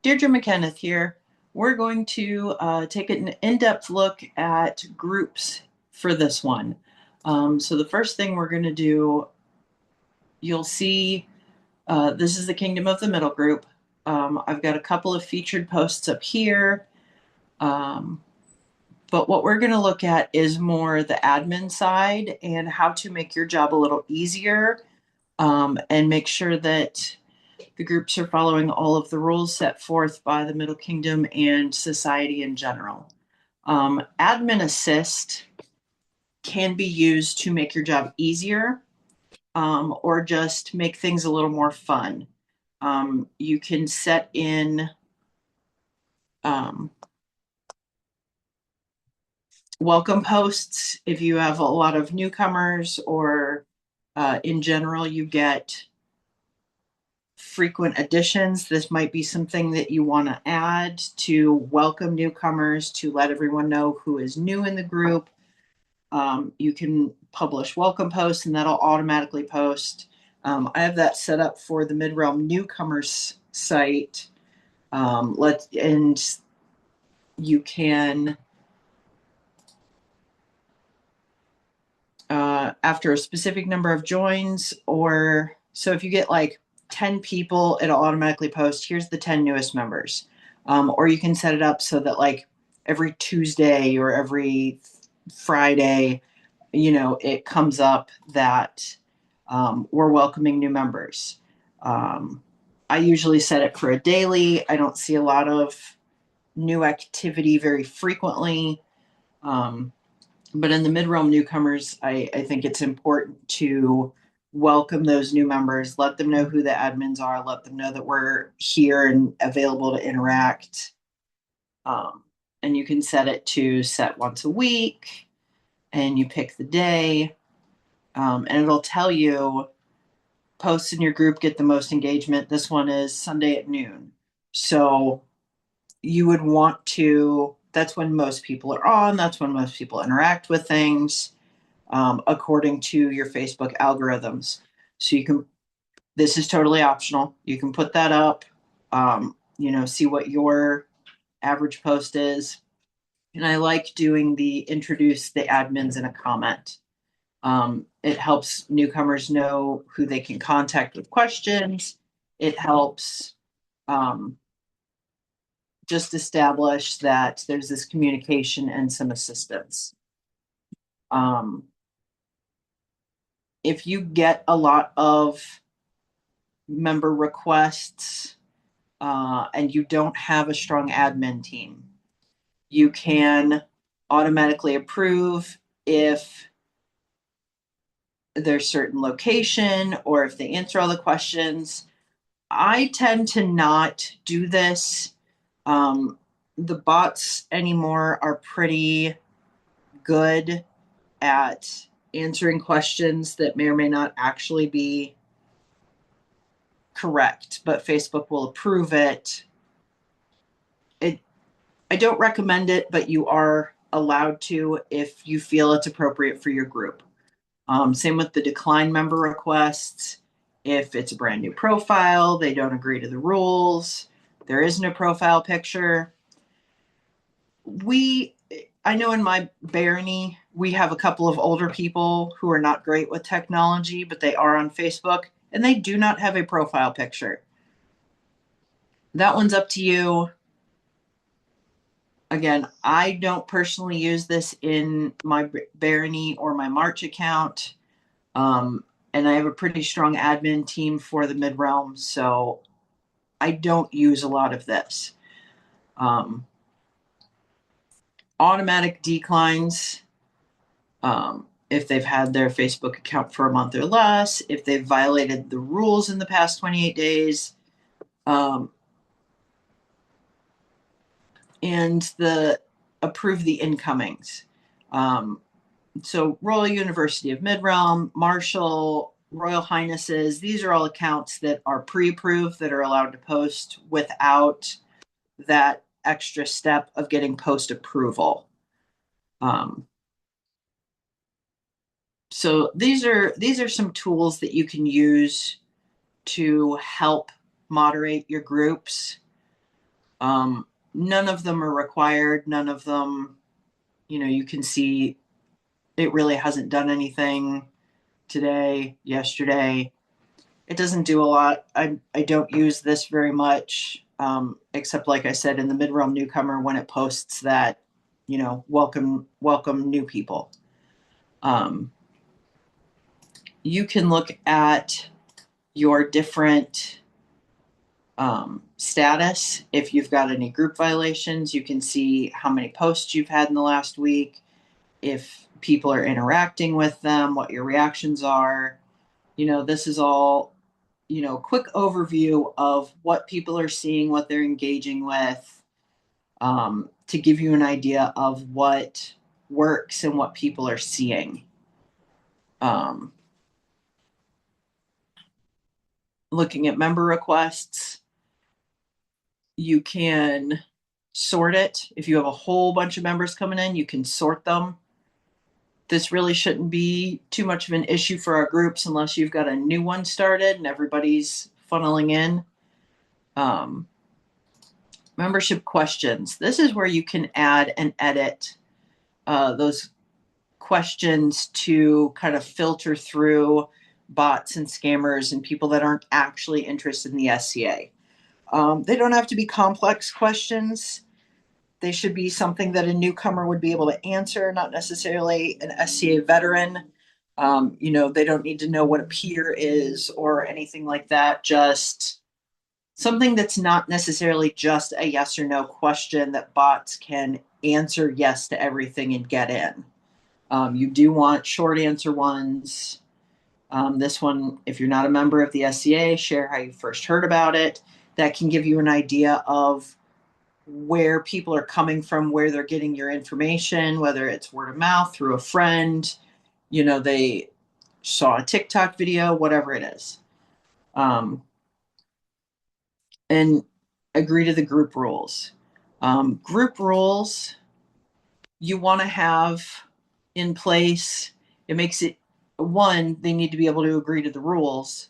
Deirdre McKenneth here. We're going to take an in-depth look at groups for this one. So the first thing we're going to do, you'll see this is the Kingdom of the Middle group. I've got a couple of featured posts up here, but what we're going to look at is more the admin side and how to make your job a little easier, and make sure that the groups are following all of the rules set forth by the Middle Kingdom and society in general. Admin Assist can be used to make your job easier, or just make things a little more fun. You can set in um, welcome posts if you have a lot of newcomers, or in general, you get frequent additions. This might be something that you want to add to welcome newcomers, to let everyone know who is new in the group. You can publish welcome posts and that'll automatically post. I have that set up for the Midrealm newcomers site. And you can, after a specific number of joins, or so if you get like 10 people, it'll automatically post, here's the 10 newest members. Or you can set it up so that like every Tuesday or every Friday, it comes up that we're welcoming new members. I usually set it for a daily. I don't see a lot of new activity very frequently. But in the Midrealm newcomers, I think it's important to welcome those new members, let them know who the admins are, let them know that we're here and available to interact. And you can set it to set once a week, and you pick the day, and it'll tell you posts in your group get the most engagement. This one is Sunday at noon. So you would want to, that's when most people are on, that's when most people interact with things, according to your Facebook algorithms. So you can, this is totally optional. You can put that up, see what your average post is. And I like doing the introduce the admins in a comment. It helps newcomers know who they can contact with questions. It helps just establish that there's this communication and some assistance. Um, if you get a lot of member requests, and you don't have a strong admin team, you can automatically approve if there's certain location or if they answer all the questions. I tend to not do this. The bots anymore are pretty good at answering questions that may or may not actually be correct, but Facebook will approve it. I don't recommend it, but you are allowed to if you feel it's appropriate for your group. Same with the decline member requests. If it's a brand new profile, they don't agree to the rules, there isn't a profile picture. I know in my barony, we have a couple of older people who are not great with technology, but they are on Facebook and they do not have a profile picture. That one's up to you. Again, I don't personally use this in my barony or my March account. And I have a pretty strong admin team for the Midrealm, so I don't use a lot of this. Automatic declines, if they've had their Facebook account for a month or less, if they've violated the rules in the past 28 days, and the approve the incomings. So Royal University of Midrealm, Marshall, Royal Highnesses, these are all accounts that are pre-approved that are allowed to post without that extra step of getting post approval. So these are some tools that you can use to help moderate your groups. None of them are required. None of them, you can see it really hasn't done anything today, yesterday. It doesn't do a lot. I don't use this very much, except like I said in the Midrealm newcomer when it posts that, welcome new people. You can look at your different status. If you've got any group violations, you can see how many posts you've had in the last week, if people are interacting with them, what your reactions are. This is all, quick overview of what people are seeing, what they're engaging with, to give you an idea of what works and what people are seeing. Looking at member requests, you can sort it. If you have a whole bunch of members coming in, you can sort them. This really shouldn't be too much of an issue for our groups unless you've got a new one started and everybody's funneling in. Membership questions. This is where you can add and edit those questions to kind of filter through bots and scammers and people that aren't actually interested in the SCA. They don't have to be complex questions. They should be something that a newcomer would be able to answer, not necessarily an SCA veteran. They don't need to know what a peer is or anything like that. Just something that's not necessarily just a yes or no question that bots can answer yes to everything and get in. You do want short answer ones. This one, if you're not a member of the SCA, share how you first heard about it. That can give you an idea of where people are coming from, where they're getting your information, whether it's word of mouth, through a friend, they saw a TikTok video, whatever it is. And agree to the group rules. Group rules you want to have in place. It makes it, one, they need to be able to agree to the rules.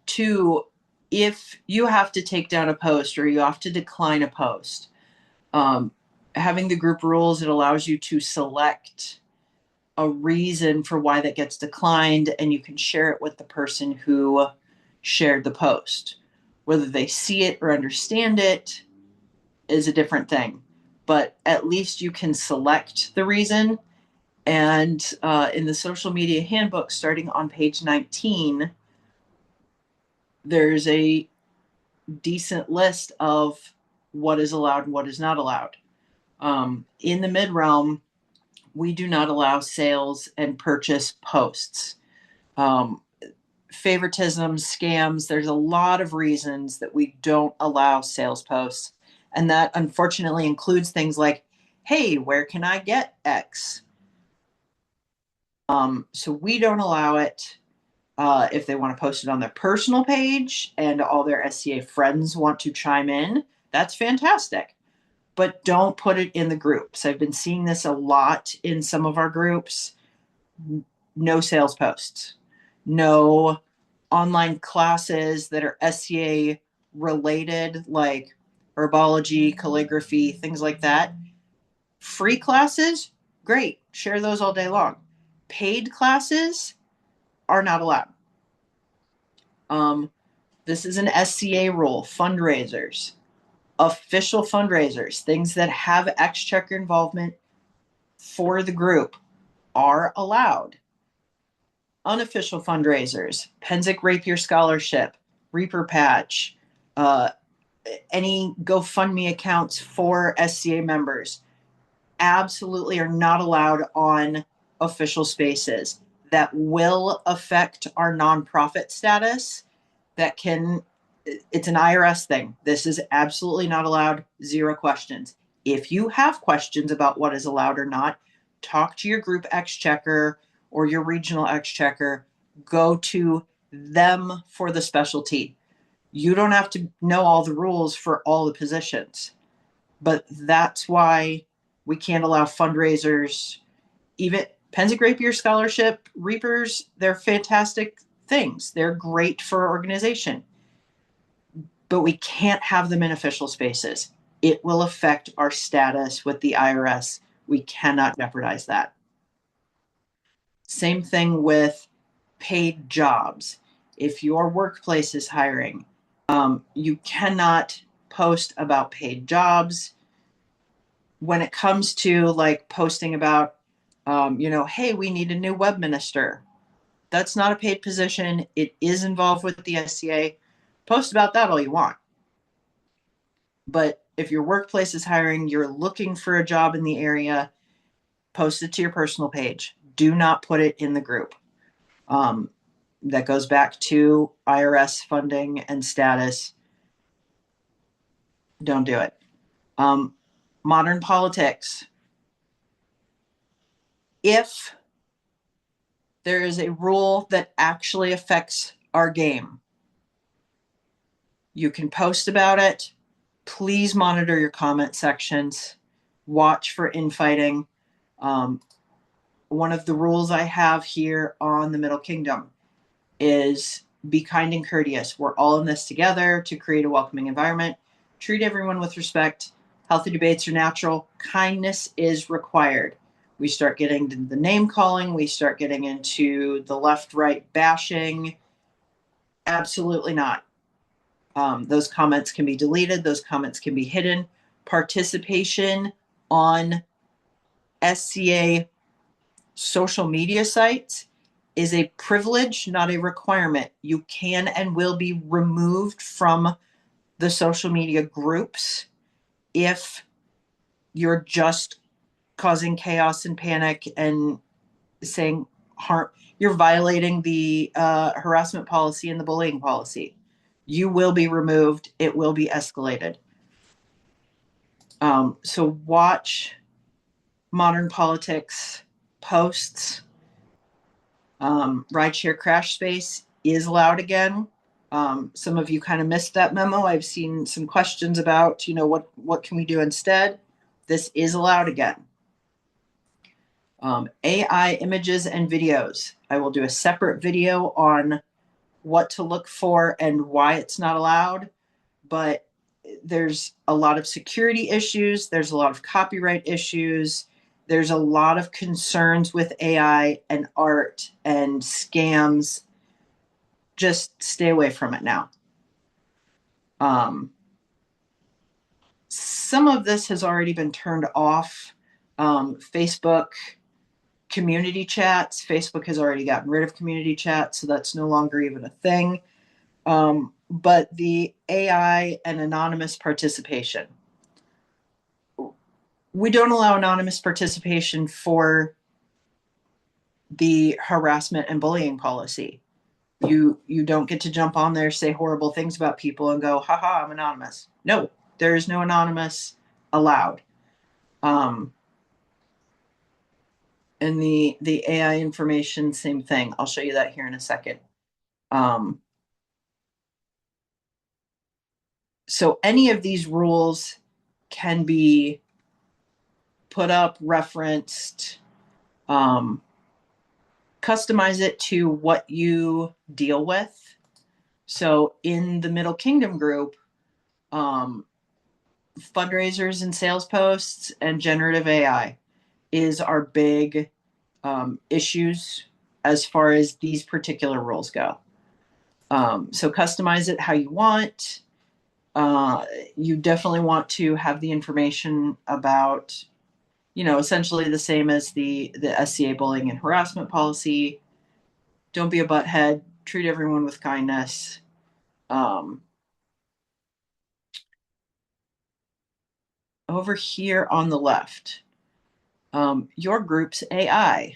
Two, if you have to take down a post or you have to decline a post, having the group rules, it allows you to select a reason for why that gets declined, and you can share it with the person who shared the post. Whether they see it or understand it is a different thing, but at least you can select the reason. And in the social media handbook, starting on page 19, there's a decent list of what is allowed and what is not allowed. In the Midrealm, we do not allow sales and purchase posts. Favoritism, scams, there's a lot of reasons that we don't allow sales posts. And that unfortunately includes things like, hey, where can I get X? So we don't allow it. If they want to post it on their personal page and all their SCA friends want to chime in, that's fantastic. But don't put it in the groups. I've been seeing this a lot in some of our groups. No sales posts. No online classes that are SCA related, like herbology, calligraphy, things like that. Free classes, great. Share those all day long. Paid classes are not allowed. This is an SCA rule. Fundraisers, official fundraisers, things that have exchequer involvement for the group are allowed. Unofficial fundraisers, Penzic Rapier Scholarship, Reaper Patch, any GoFundMe accounts for SCA members absolutely are not allowed on official spaces. That will affect our nonprofit status. It's an IRS thing. This is absolutely not allowed. Zero questions. If you have questions about what is allowed or not, talk to your group exchequer or your regional exchequer. Go to them for the specialty. You don't have to know all the rules for all the positions, but that's why we can't allow fundraisers. Even Penzic Rapier Scholarship, Reapers, they're fantastic things. They're great for our organization. but we can't have them in official spaces. It will affect our status with the IRS. We cannot jeopardize that. Same thing with paid jobs. If your workplace is hiring, you cannot post about paid jobs. When it comes to like posting about, hey, we need a new web minister. That's not a paid position. It is involved with the SCA. Post about that all you want. But if your workplace is hiring, you're looking for a job in the area, post it to your personal page. Do not put it in the group. That goes back to IRS funding and status. Don't do it. Modern politics. If there is a rule that actually affects our game, you can post about it. Please monitor your comment sections. Watch for infighting. One of the rules I have here on the Middle Kingdom is be kind and courteous. We're all in this together to create a welcoming environment. Treat everyone with respect. Healthy debates are natural. Kindness is required. We start getting to the name calling. We start getting into the left-right bashing. Absolutely not. Those comments can be deleted. Those comments can be hidden. Participation on SCA social media sites is a privilege, not a requirement. You can and will be removed from the social media groups if you're just causing chaos and panic and saying harm. You're violating the harassment policy and the bullying policy. You will be removed. It will be escalated. So watch modern politics posts. Rideshare crash space is allowed again. Some of you kind of missed that memo. I've seen some questions about, what can we do instead? This is allowed again. AI images and videos. I will do a separate video on what to look for and why it's not allowed, but there's a lot of security issues. There's a lot of copyright issues. There's a lot of concerns with AI and art and scams. Just stay away from it now. Some of this has already been turned off. Facebook community chats. Facebook has already gotten rid of community chats, so that's no longer even a thing. But the AI and anonymous participation. We don't allow anonymous participation for the harassment and bullying policy. You don't get to jump on there, say horrible things about people and go, haha, I'm anonymous. No, there is no anonymous allowed. And the AI information, same thing. I'll show you that here in a second. So any of these rules can be put up, referenced, customize it to what you deal with. So in the Middle Kingdom group, fundraisers and sales posts and generative AI is our big issues as far as these particular rules go. So customize it how you want. You definitely want to have the information about, essentially the same as the SCA bullying and harassment policy. Don't be a butthead. Treat everyone with kindness. Over here on the left, your group's AI.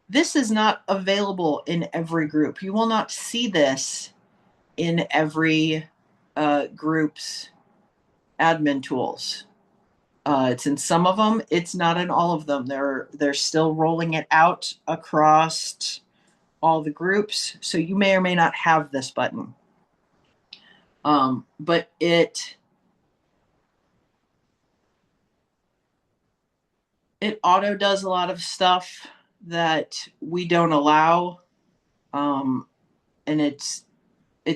This is not available in every group. You will not see this in every group's admin tools. It's in some of them. It's not in all of them. They're still rolling it out across all the groups. So you may or may not have this button. But it auto does a lot of stuff that we don't allow. And it's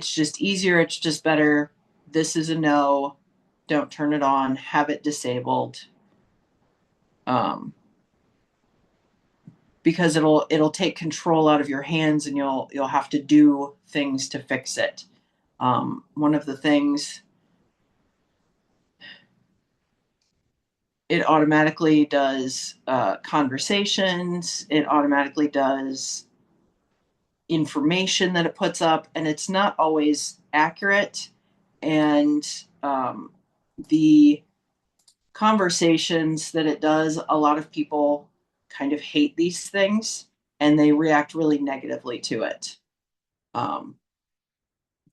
just easier. It's just better. this is a no, don't turn it on, have it disabled. Because it'll take control out of your hands, and you'll have to do things to fix it. One of the things, it automatically does conversations, it automatically does information that it puts up, and it's not always accurate. And the conversations that it does, a lot of people kind of hate these things and they react really negatively to it.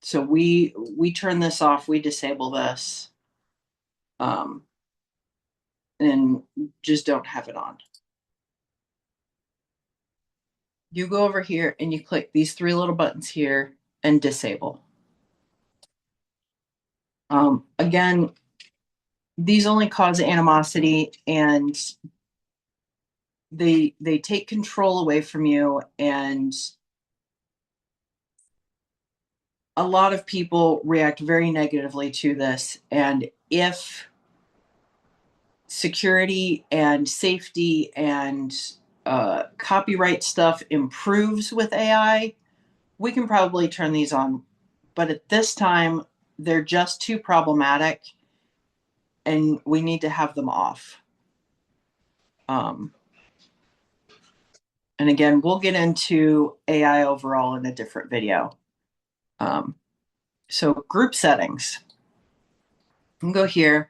So we turn this off, we disable this, um, and just don't have it on. You go over here and you click these three little buttons here and disable. Again, these only cause animosity, and they take control away from you, and a lot of people react very negatively to this. And if security and safety and copyright stuff improves with AI, we can probably turn these on. But at this time, they're just too problematic, and we need to have them off. And again, we'll get into AI overall in a different video. So group settings. You can go here,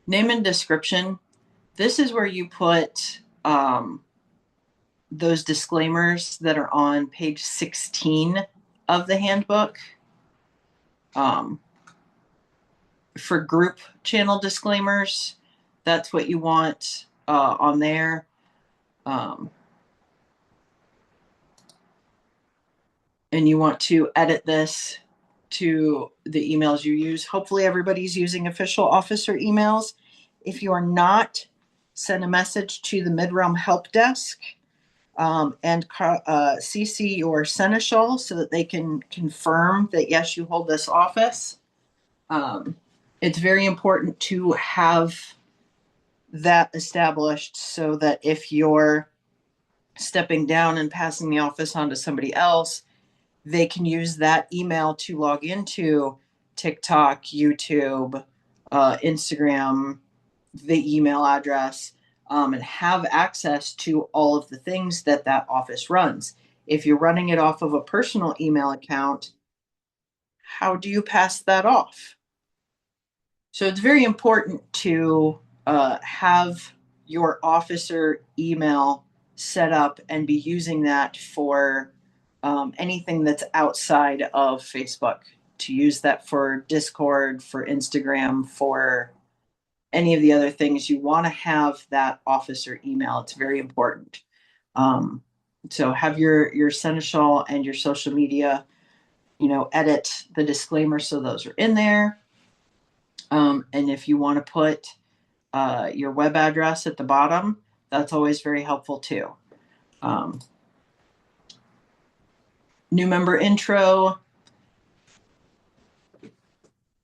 name and description. This is where you put those disclaimers that are on page 16 of the handbook. For group channel disclaimers, that's what you want on there. And you want to edit this to the emails you use. Hopefully everybody's using official officer emails. If you are not, send a message to the Midrealm help desk and CC your seneschal so that they can confirm that, yes, you hold this office. It's very important to have that established so that if you're stepping down and passing the office on to somebody else, they can use that email to log into TikTok, YouTube, Instagram, the email address, and have access to all of the things that that office runs. If you're running it off of a personal email account, how do you pass that off? So it's very important to have your officer email set up and be using that for anything that's outside of Facebook, to use that for Discord, for Instagram, for any of the other things. You want to have that officer email. It's very important. So have your seneschal and your social media, edit the disclaimer so those are in there. And if you want to put your web address at the bottom, that's always very helpful too. New member intro.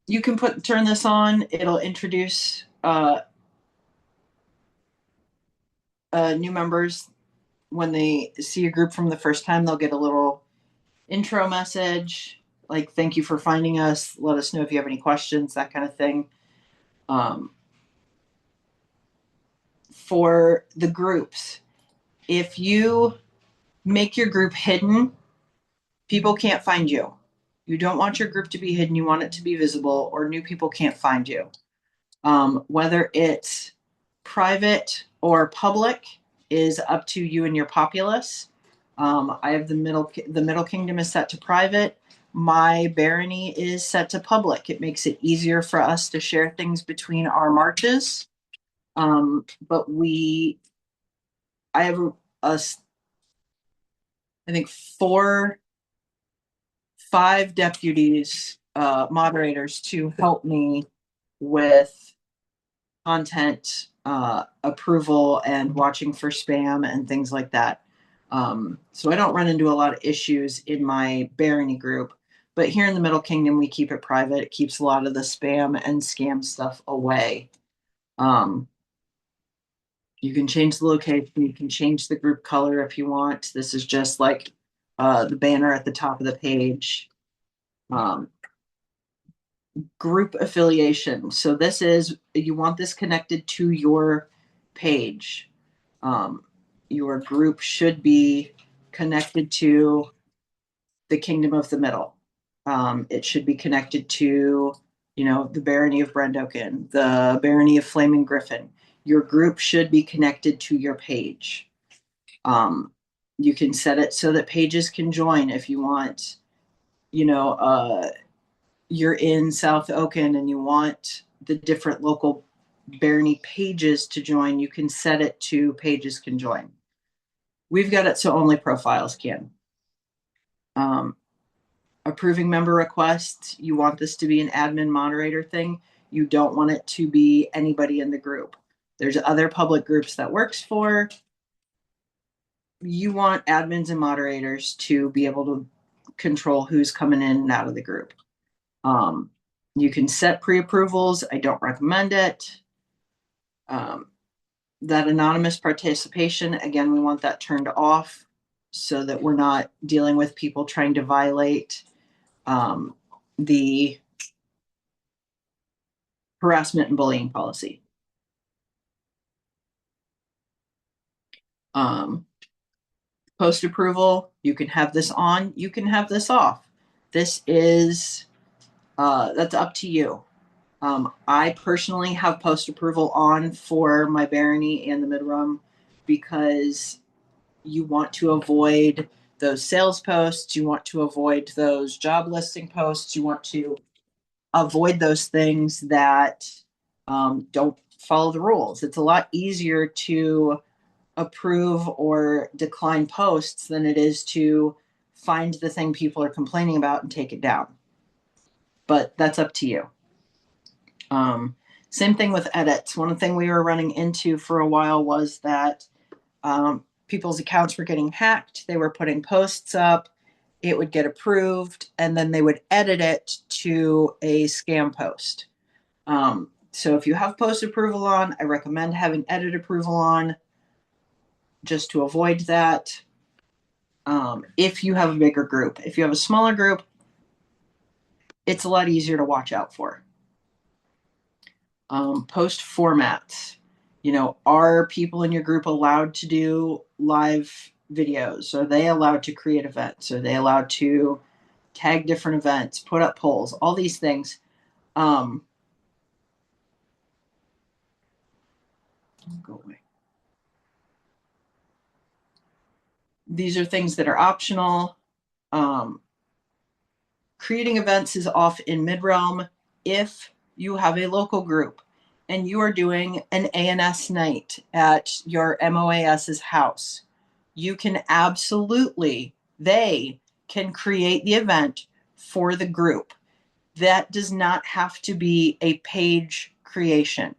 You can turn this on. It'll introduce new members. When they see a group from the first time, they'll get a little intro message like, thank you for finding us. Let us know if you have any questions, that kind of thing. For the groups, if you make your group hidden, people can't find you. You don't want your group to be hidden. You want it to be visible, or new people can't find you. Whether it's private or public is up to you and your populace. I have the Middle Kingdom is set to private. My barony is set to public. It makes it easier for us to share things between our marches. But I have I think 5 deputies, moderators to help me with content approval and watching for spam and things like that. So I don't run into a lot of issues in my barony group, But here in the Middle Kingdom, we keep it private. It keeps a lot of the spam and scam stuff away. Um, you can change the location. You can change the group color if you want. This is just like the banner at the top of the page. Um, Group affiliation. So this is, you want this connected to your page. Your group should be connected to the Kingdom of the Middle. It should be connected to, the Barony of Brendoken, the Barony of Flaming Griffin. Your group should be connected to your page. You can set it so that pages can join if you want, you're in South Oaken and you want the different local Barony pages to join, you can set it to pages can join. We've got it so only profiles can. Approving member requests, you want this to be an admin moderator thing. You don't want it to be anybody in the group. There's other public groups that works for. You want admins and moderators to be able to control who's coming in and out of the group. You can set pre-approvals. I don't recommend it. That anonymous participation, again, we want that turned off so that we're not dealing with people trying to violate the harassment and bullying policy. Post approval, you can have this on, you can have this off. This is, that's up to you. I personally have post approval on for my Barony and the Midrealm because you want to avoid those sales posts, you want to avoid those job listing posts, you want to avoid those things that don't follow the rules. It's a lot easier to approve or decline posts than it is to find the thing people are complaining about and take it down. But that's up to you. Same thing with edits. One thing we were running into for a while was that people's accounts were getting hacked. They were putting posts up, it would get approved, and then they would edit it to a scam post. So if you have post approval on, I recommend having edit approval on just to avoid that. If you have a bigger group, if you have a smaller group, it's a lot easier to watch out for. Post formats. Are people in your group allowed to do live videos? Are they allowed to create events? Are they allowed to tag different events, put up polls, all these things? Go away. These are things that are optional. Creating events is off in Midrealm if you have a local group and you are doing an ANS night at your MOAS's house. You can absolutely, they can create the event for the group. That does not have to be a page creation.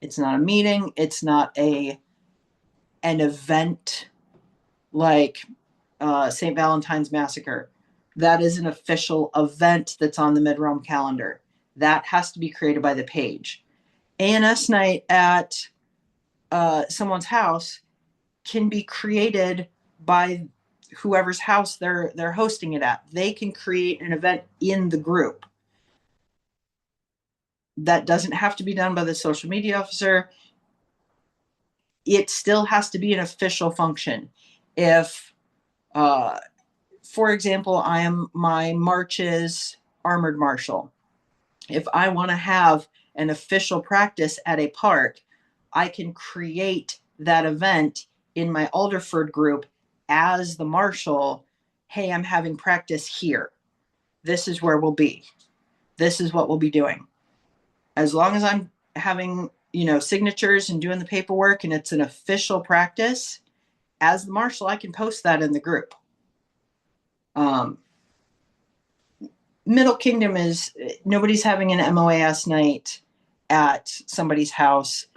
It's not a meeting. It's not an event like St. Valentine's Massacre. That is an official event that's on the Midrealm calendar. That has to be created by the page. ANS night at someone's house can be created by whoever's house they're hosting it at. They can create an event in the group. That doesn't have to be done by the social media officer. It still has to be an official function. If, for example, I am my March's armored marshal. If I want to have an official practice at a park, I can create that event in my Alderford group as the marshal. Hey, I'm having practice here. This is where we'll be. This is what we'll be doing. As long as I'm having, signatures and doing the paperwork and it's an official practice, as the marshal, I can post that in the group. Middle Kingdom is, nobody's having an MOAS night at somebody's house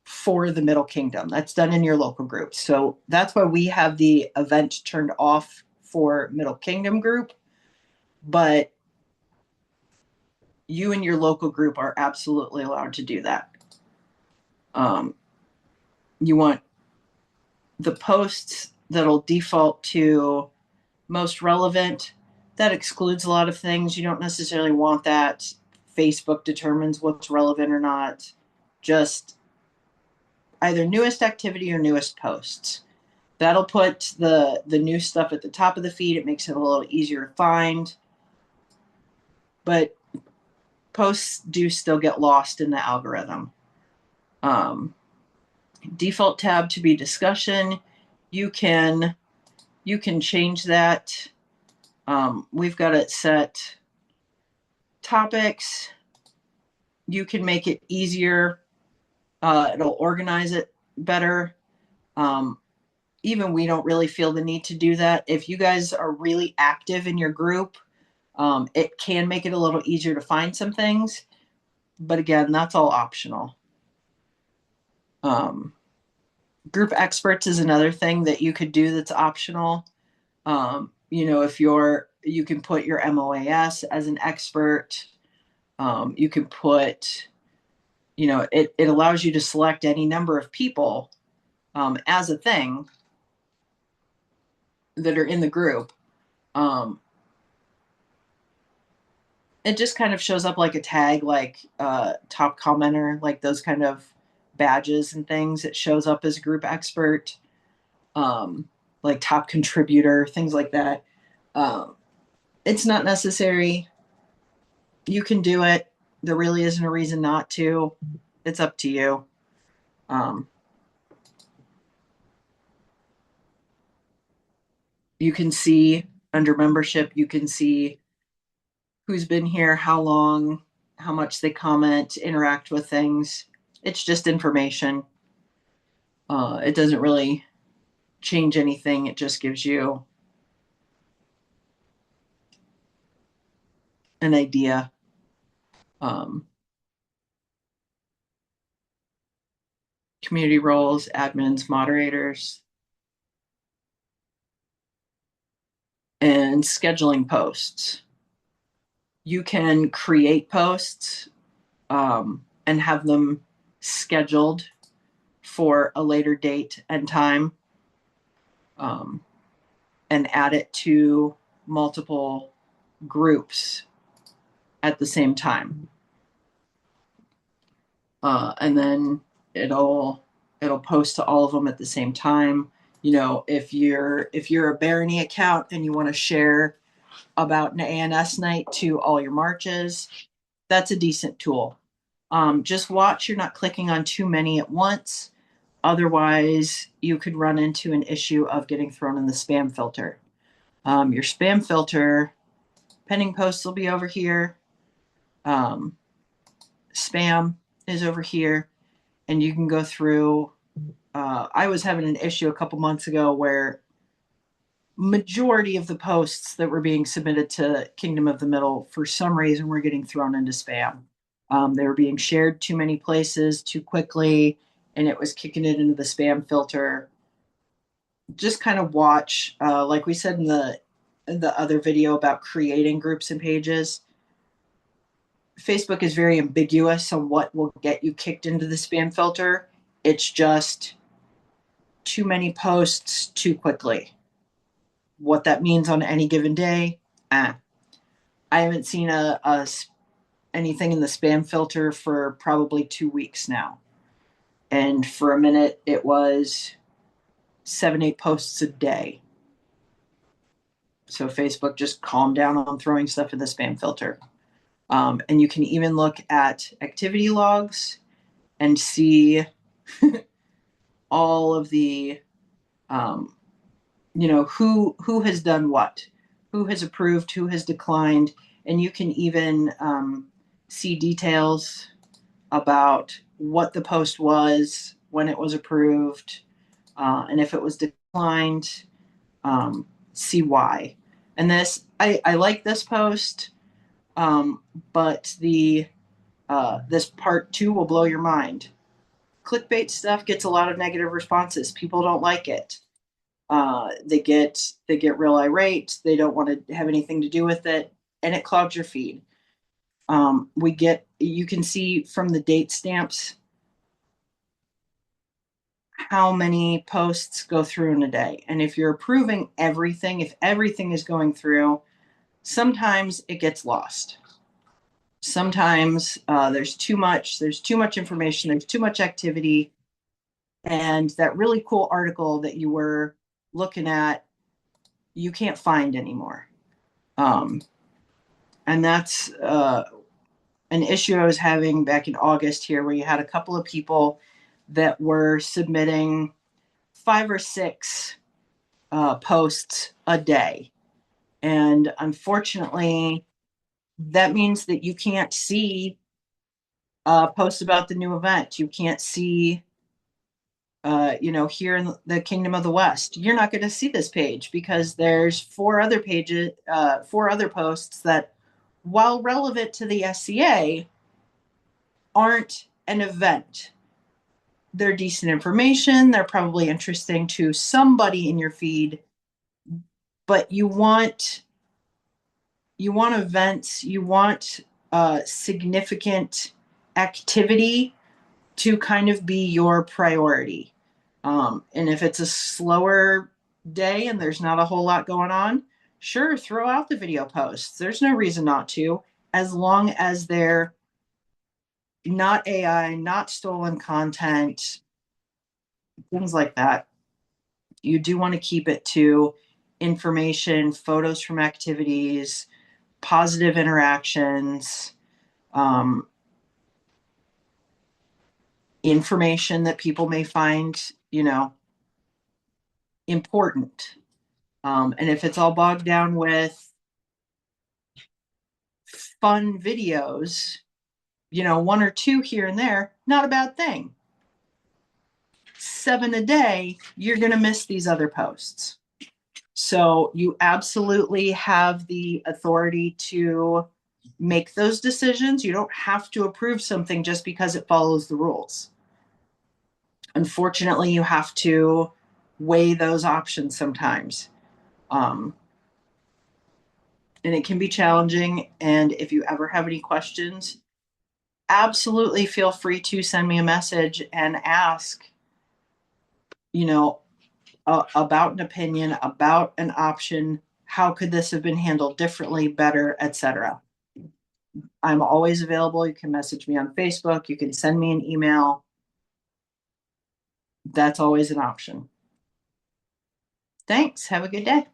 for the Middle Kingdom. That's done in your local group. So that's why we have the event turned off for Middle Kingdom group. but you and your local group are absolutely allowed to do that. You want the posts that'll default to most relevant. That excludes a lot of things. You don't necessarily want that. Facebook determines what's relevant or not. Just either newest activity or newest posts. That'll put the new stuff at the top of the feed. It makes it a little easier to find. But posts do still get lost in the algorithm. Default tab to be discussion. You can change that. We've got it set topics. You can make it easier. It'll organize it better. Even we don't really feel the need to do that. If you guys are really active in your group, it can make it a little easier to find some things. But again, that's all optional. Group experts is another thing that you could do that's optional. If you can put your MOAS as an expert. You can put, it allows you to select any number of people as a thing that are in the group. It just kind of shows up like a tag, like top commenter, like those kind of badges and things. It shows up as a group expert, like top contributor, things like that. It's not necessary. You can do it. There really isn't a reason not to. It's up to you. You can see under membership, you can see who's been here, how long, how much they comment, interact with things. It's just information. It doesn't really change anything. It just gives you an idea. Community roles, admins, moderators, and scheduling posts. You can create posts and have them scheduled for a later date and time, and add it to multiple groups at the same time. And then it'll post to all of them at the same time. If you're a Barony account and you want to share about an ANS night to all your marches, that's a decent tool. Just watch you're not clicking on too many at once. Otherwise, you could run into an issue of getting thrown in the spam filter. Your spam filter, pending posts will be over here. Spam is over here. And you can go through. I was having an issue a couple months ago where majority of the posts that were being submitted to Kingdom of the Middle, for some reason, were getting thrown into spam. They were being shared too many places too quickly, and it was kicking it into the spam filter. Just kind of watch, like we said in the other video about creating groups and pages. Facebook is very ambiguous on what will get you kicked into the spam filter. It's just too many posts too quickly. What that means on any given day, I haven't seen anything in the spam filter for probably 2 weeks now. And for a minute, it was 7-8 posts a day. So Facebook, just calm down on throwing stuff in the spam filter. And you can even look at activity logs and see all of the, who has done what, who has approved, who has declined. And you can even see details about what the post was, when it was approved, and if it was declined, see why. And this, I like this post, but this part 2 will blow your mind. Clickbait stuff gets a lot of negative responses. People don't like it. They get real irate. They don't want to have anything to do with it. and it clogs your feed. You can see from the date stamps how many posts go through in a day. And if you're approving everything, if everything is going through, sometimes it gets lost. Sometimes there's too much information, there's too much activity, and that really cool article that you were looking at, you can't find anymore. Um, and that's an issue I was having back in August here, where you had a couple of people that were submitting 5 or 6 posts a day. And unfortunately, that means that you can't see posts about the new event. You can't see, here in the Kingdom of the West, you're not going to see this page because there's 4 other posts that, while relevant to the SCA, aren't an event. They're decent information. They're probably interesting to somebody in your feed, but you want events, you want significant activity to kind of be your priority. And if it's a slower day and there's not a whole lot going on, sure, throw out the video posts. There's no reason not to, as long as they're not AI, not stolen content, things like that. You do want to keep it to information, photos from activities, positive interactions, um, information that people may find, important. And if it's all bogged down with fun videos, 1 or 2 here and there, not a bad thing. 7 a day, you're going to miss these other posts. So you absolutely have the authority to make those decisions. You don't have to approve something just because it follows the rules. Unfortunately, you have to weigh those options sometimes. And it can be challenging. And if you ever have any questions, absolutely feel free to send me a message and ask, about an opinion, about an option. How could this have been handled differently, better, etc.? I'm always available. You can message me on Facebook. You can send me an email. That's always an option. Thanks. Have a good day.